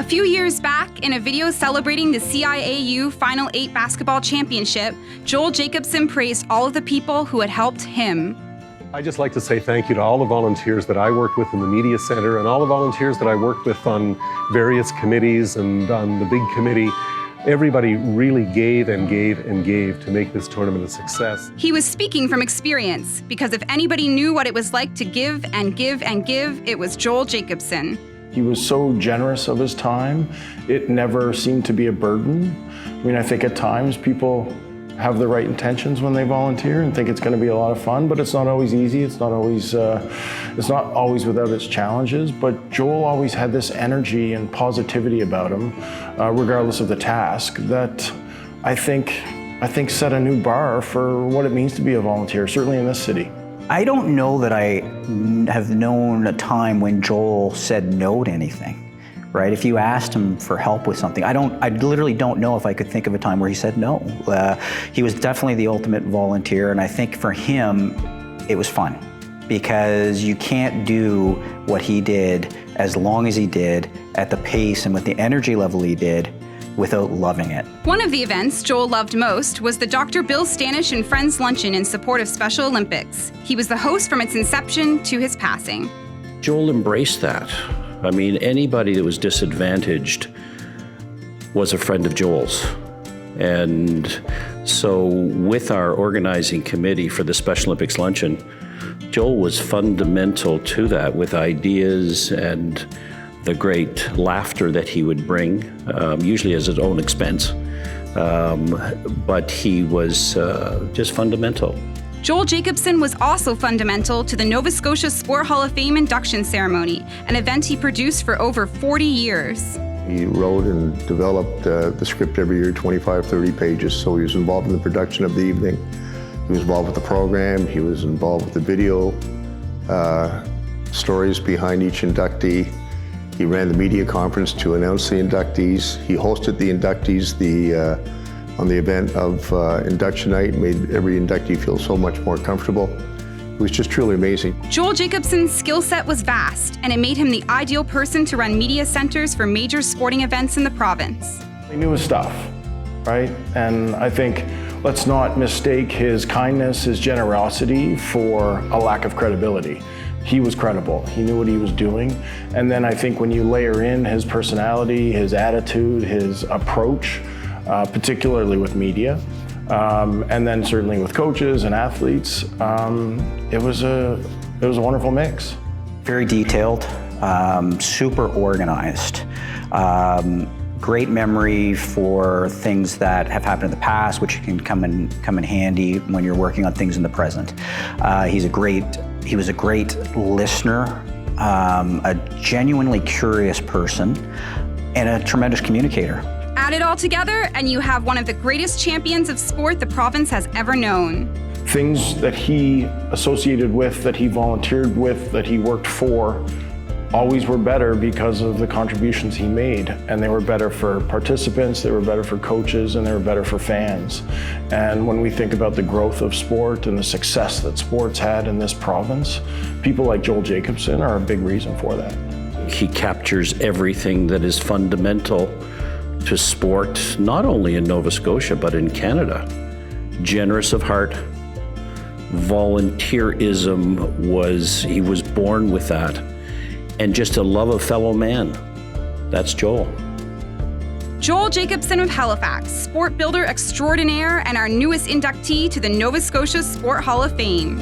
few years back, in a video celebrating the CIAU Final 8 basketball championship, Joel Jacobson praised all of the people who had helped him. I'd just like to say thank you to all the volunteers that I worked with in the media center and all the volunteers that I worked with on various committees and on the big committee. Everybody really gave and gave and gave to make this tournament a success. He was speaking from experience, because if anybody knew what it was like to give and give and give, it was Joel Jacobson. He was so generous of his time. It never seemed to be a burden. I mean, I think at times people have the right intentions when they volunteer and think it's going to be a lot of fun, but it's not always easy. It's not always without its challenges. But Joel always had this energy and positivity about him, regardless of the task, that I think set a new bar for what it means to be a volunteer, certainly in this city. I don't know that I have known a time when Joel said no to anything. Right? If you asked him for help with something, I literally don't know if I could think of a time where he said no. He was definitely the ultimate volunteer, and I think for him, it was fun, because you can't do what he did as long as he did, at the pace and with the energy level he did, without loving it. One of the events Joel loved most was the Dr. Bill Stanish and Friends Luncheon in support of Special Olympics. He was the host from its inception to his passing. Joel embraced that. I mean, anybody that was disadvantaged was a friend of Joel's. And so with our organizing committee for the Special Olympics Luncheon, Joel was fundamental to that, with ideas and the great laughter that he would bring, usually at his own expense. But he was just fundamental. Joel Jacobson was also fundamental to the Nova Scotia Sport Hall of Fame induction ceremony, an event he produced for over 40 years. He wrote and developed the script every year, 25, 30 pages, so he was involved in the production of the evening. He was involved with the program, he was involved with the video, stories behind each inductee. He ran the media conference to announce the inductees. He hosted the inductees on the event of induction night, made every inductee feel so much more comfortable. It was just truly amazing. Joel Jacobson's skill set was vast, and it made him the ideal person to run media centers for major sporting events in the province. He knew his stuff, right? And I think let's not mistake his kindness, his generosity for a lack of credibility. He was credible, he knew what he was doing. And then I think when you layer in his personality, his attitude, his approach, particularly with media, and then certainly with coaches and athletes, it was a wonderful mix. Very detailed, super organized. Great memory for things that have happened in the past, which can come in handy when you're working on things in the present. He was a great listener, a genuinely curious person, and a tremendous communicator. Add it all together, and you have one of the greatest champions of sport the province has ever known. Things that he associated with, that he volunteered with, that he worked for, always were better because of the contributions he made. And they were better for participants, they were better for coaches, and they were better for fans. And when we think about the growth of sport and the success that sports had in this province, people like Joel Jacobson are a big reason for that. He captures everything that is fundamental to sport, not only in Nova Scotia, but in Canada. Generous of heart, volunteerism he was born with that, and just a love of fellow man. That's Joel. Joel Jacobson of Halifax, sport builder extraordinaire and our newest inductee to the Nova Scotia Sport Hall of Fame.